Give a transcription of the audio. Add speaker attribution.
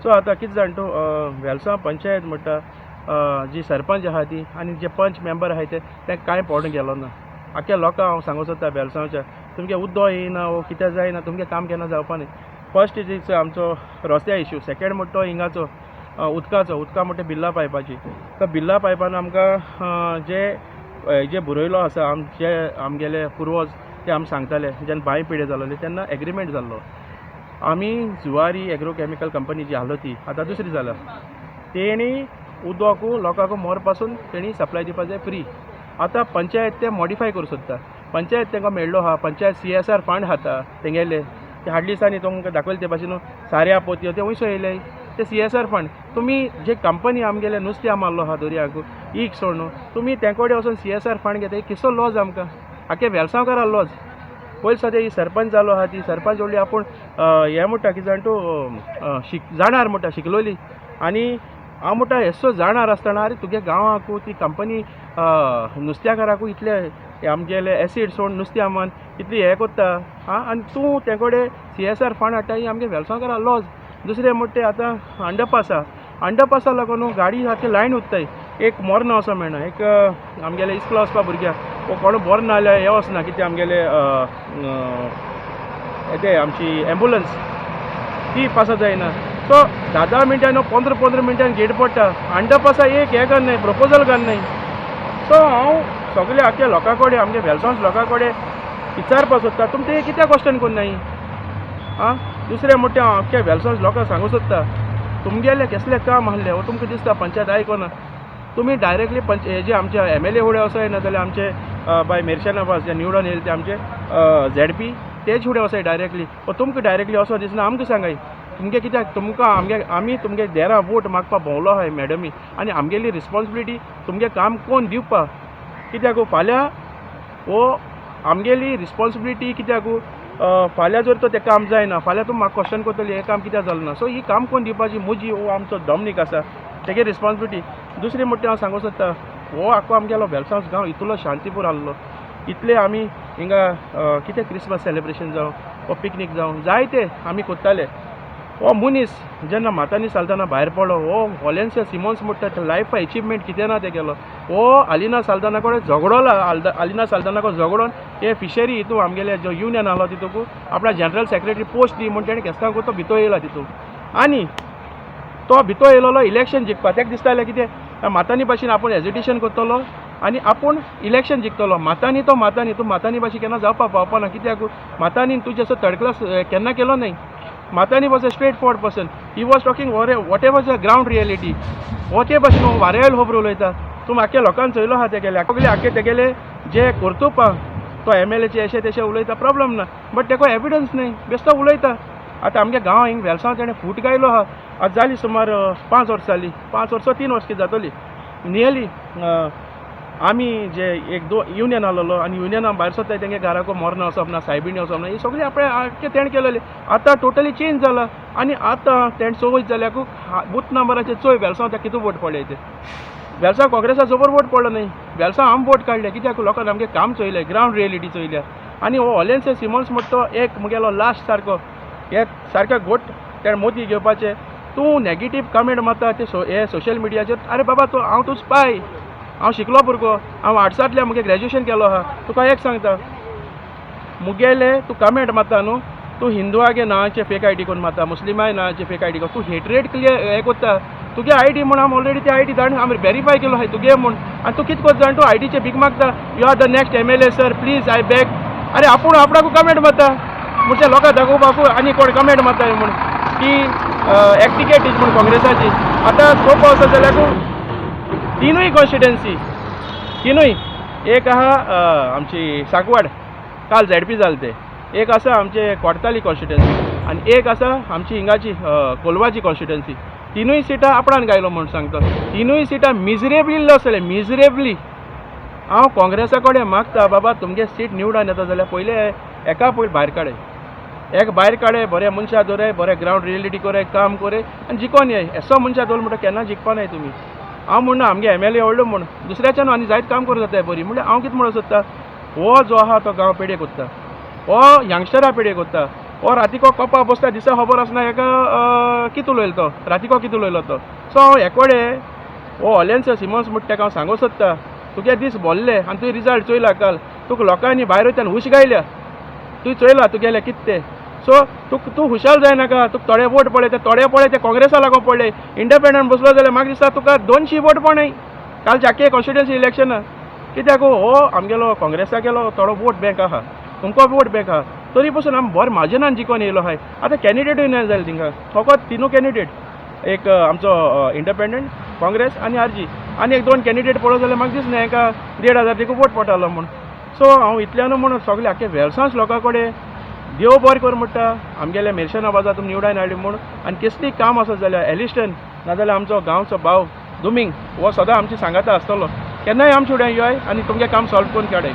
Speaker 1: So आतां कितें जाण तूं वेलसांव पंचायत म्हणटा जी सरपंच आहा ती आनी जे पंच मेंबर आहाय ते कांय पडून गेलो ना. आख्या लोकांक हांव सांगूं सोदता वेलसांवच्या तुमगे उदो येयना वो कितें जायना तुमगे काम केन्ना जावपा न्ही. फर्स्ट इज आमचो रस्त्या इश्यू, सेकेंड म्हणटा तो हिंगाचो उदका म्हणटा बिल्ला पायपाची. तो बिल्ला पायपान आमकां जे बुरयलो आसा जे आमगेले पुर्वज ते आमी सांगताले जेन्ना बांय पिड्यो जालोली तेन्ना एग्रीमेंट जाल्लो. आमी जुवारी एग्रोकॅमिकल कंपनी जी आहलो ती आतां दुसरी जाला तेणी उदोकू लोकांक मोर पासून तेणी सप्लाय दिवपा जाय फ्री. आतां पंचायत ते मॉडिफाय करूं सोदता. पंचायत तांकां मेळ्ळो आहा, पंचायत CSR फंड खाता तेंगेले ते हाडली दिसांनी तुमकां दाखयले ते भाशेन साऱ्या पोतयो ते वयसो येयले ते CSR फंड. तुमी जे कंपनी आमगेले नुस्तें मारलो आहा दर्याक एक सोडून तुमी तेंकोडे वचून CSR फंड घेता किसो लॉस आमकां आख्या वेलसांवकारां लॉस. पयलीं सद्या ही सरपंच जालो आहा ती सरपंच व्हडली आपूण हें म्हणटा कितें जाण तूं जाणार म्हणटा शिकलोली आनी हांव म्हणटा हेसो जाणार आसतना अरे तुगे गांवांकू ती कंपनी नुस्त्याकाराकू इतले आमगेले एसीड सोड नुस्तें आमान इतली हें कोत्ता आनी तूं तेंकोडे CSR फंड हाडटा ही आमगे वेलसांवकारां लॉस. दुसरें म्हणटा आतां अंडरपासा लागून गाडी सारकी लायन उत्ताय एक मोरना वचो मेळना. एक आमगेले इस्कुला वचपा भुरग्याक वो कोण बरो ना जाल्यार हे वचना कितें आमगेले ते आमची एम्बुलन्स ती पासा जायना. सो 10 मिनटां 15 मिनटां गेट पडटा अंडरपासा एक हें घालनाय प्रपोजल घालनाय. सो हांव सगळे आख्या लोकां कडेन आमगे वेलसांव लोकां कडेन विचारपाक सोदता तुमी ते कित्याक क्वेश्चन कोन्नाय. दुसरें म्हणटा हांव आख्या वेलसांव लोकांक सांगूं सोदता तुमगेले कसले काम आहले वो तुमकां दिसता पंचायत आयकोना. तुमी डायरेक्टली हे जे आमचे MLA फुडें वसाय ना जाल्यार आमचे बाय मेर्शेनाबास जे निवडून येयले ते आमचे ZP तेच फुडें वसाय डायरेक्टली. तुमकां डायरेक्टली वचो दिसना आमकां सांगाय तुमगे कित्याक तुमकां आमी तुमगे देरा वोट मागपा भोंवलो आहाय मॅडमी आनी आमगेली रिस्पॉन्सिबिलिटी तुमगे काम कोण दिवपा कित्याक फाल्यां वो आमगेली रिस्पॉन्सिबिलिटी कित्याक फाल्यां जर तो तें काम जायना फाल्यां तूं म्हाका क्वेश्चन करतली हें काम कित्याक जालें ना. सो ही काम कोण दिवपाची म्हजी वो आमचो डॉमनीक आसा तेगे रिस्पॉन्सिबिलिटी. दुसरी म्हणटा हांव सांगूं सोदता हो आख्खो आमगेलो वेलसांव गांव इतलो शांतीपूर आहलो इतले आमी हिंगा कितें क्रिसमस सेलेब्रेशन जावं वो पिकनीक जावं जायते आमी कोत्ताले. हो मनीस जेन्ना मातांनी सालताना भायर पडलो हो वॉलेन्सिया सिमोन्स म्हणटा ते लायफा अचिवमेंट कितें ना ते केलो. हो आलिना साल्ताना कडेन झगडोला आलिना साल्ताना कडेन झगडोन हे फिशरी हितून आमगेले जो युनियन आहलो तितूंक आपणा जनरल सेक्रेटरी पोस्ट दी म्हण तेणें केस्तां तो भितो येयला तितून आनी तो भितो येयलो इलेक्शन जिखपा तेका दिसतालें कितें मातांनी भाशेन आपूण हेजिटेशन करतलो आनी आपूण इलेक्शन जिखतलो. मातांनी तूं मातांनी भाशेन केन्ना जावपा पावपाना कित्याक मातांनी तुजे असो थर्ड क्लास केन्ना केलो न्हय. मातांनी was a straightforward person. He was talking whatever the ground reality हो ते भाशेन वारेल खबर उलयता. तूं आख्या लोकांक चयलो आहा तेगेले आख्खे तेगेले जे कर्तुपा तो MLAचे अशें तशें उलयता प्रॉब्लम ना बट तेका एविडन्स न्हय बेश्टो उलयता. आतां आमगे गांव हिंग वेलसांव तेणें फूट गायलो आहा आज जाली सुमार 5 वर्सां जाली 5 वर्सां 3 वर्सां कितें जातली नियरली. आमी जे एक युनियन आहलो आनी युनियना भायर सोदताय तेंगे घराको मोरना वचप ना सायबिणी वचप ना ही सगळी आपणे तेणें केलेली. आतां टोटली चेंज जाला आनी आतां तेणें चवथ जाल्याकू बूथ नंबराचेर चोय वेलसांव त्या कितू वोट पडले ते वेलसांव काँग्रेसा जबर वोट पडलो न्हय वेलसांव आम वोट काडले कित्याक लोकांनी आमगे काम चोयलें ग्रावंड रियलिटी चोयल्या. आनी हो वॉलेन्सिया सिमोन्स म्हणटा तो एक मुगेलो लास्ट सारको एक सारको गोट तेणें मोदी घेवपाचें. तूं नॅगेटीव कमेंट मारता ते हे सोशल मिडियाचेर अरे बाबा तूं हांव तूं स्पाय हांव शिकलो भुरगो हांव आर्ट्सांतल्यान मुगे ग्रॅज्युएशन केलो आहा तुका एक सांगता मुगेले तूं कमेंट मारता न्हू तूं हिंदुवागे नांवाचे फेक ID कोन्न मारता मुस्लिमाय नांवाचे फेक ID कोन्न तूं हेटरेट क्लियर हें कोत्ता. तुगे ID म्हूण हांव ऑलरेडी ते ID जाण आमी वेरीफाय केलो आहाय तुगे म्हूण आनी तूं कितें कोत्ता जाण तूं IDचे भीक मागता you are the next MLA sir please I beg. अरे आपूण आपणाकू कमेंट मारता म्हणजे लोकांक दाखोवपाकू आनी कोण कमेंट मारताय म्हूण की एक्टिकेट म्हूण काँग्रेसाची. आतां खूब वचत जाल्यार तिनूय कॉन्स्टिट्युएन्सी तिनूय एक आहा आमची सांकवाड काल ZP जालें ते एक आसा आमचे कोर्ताली कॉन्स्टिट्युएन्सी आनी एक आसा आमची हिंगाची कोलवाची कॉन्स्टिट्युएन्सी. तिनूय सिटां आपणान गायलो म्हूण सांगता. तिनूय सिटां मिजरेबली लॉस जाले मिजरेबली. हांव काँग्रेसा कडेन मागता बाबा तुमगे सीट निवडून येता जाल्यार पयले एका पयलीं भायर काडय एक भायर काडय बरे मनशां दवराय बरे ग्रावंड रियलिटी कोराय काम कोराय आनी जिखोन येय एसो मनशां दवरलो म्हणटा केन्ना जिखपा नाय तुमी. हांव म्हणना आमगे MLA व्हडलो म्हूण दुसऱ्याच्यान आनी जायत काम करूं जाताय बरी म्हणल्यार हांव कितें म्हणूं सोदता हो जो आहा तो गांव पेडे कोत्ता हो यंगस्टरां पेडे कोत्ता हो रातीको कपा बसता दिसा खबर आसना हेका कितें उलयलो तो रातीको कितें उलयलो तो. सो हांव एकोडे हो ऑलियन्स सिमन्स म्हणटा ताका हांव सांगूं सोदता तुगे दीस बोल्ले आनी तुवें रिजल्ट चोयला काल तुका लोकांनी भायर वयता हुश गायल्या तुवें चोयला तुगेलें कितें तें. सो तूं हुशाल जायनाका तुका थोडे वोट पडले ते काँग्रेसा लागून पडले इंडिपेंडंट बसलो जाल्यार म्हाका दिसता तुका 200 वोट पडनाय कालचे आख्खे कॉन्स्टिट्युएन्सी इलेक्शन कित्याक हो आमगेलो काँग्रेसा गेलो थोडो वोट बँक आहा तुमकां वोट बँक आहा तरी पासून आमी बरें मार्जिनान जिखून येयलो आहाय. आतां कॅन्डिडेटूय ना जालें थिंगा फकत 3 कॅन्डिडेट एक आमचो इंडिपेंडंट काँग्रेस आनी आरजी आनी एक 2 कॅन्डिडेट पळोवं जाल्यार म्हाका दिसना हेका 1,500 देखून वोट पडटालो म्हूण. सो हांव इतल्यान म्हणून सगळे आख्खे वेलसांस लोकां कडेन देव बरें कर म्हणटा आमगेल्या मेर्शना बाजा तुमी निवडायन हाडली म्हूण. आनी कसलीय काम आसत जाल्यार एलिस्टन नाजाल्यार आमचो गांवचो भाव दुमींग हो सदां आमची सांगाता आसतलो केन्नाय आमचे फुड्यान योय आनी तुमगे काम सॉल्व करून काडय.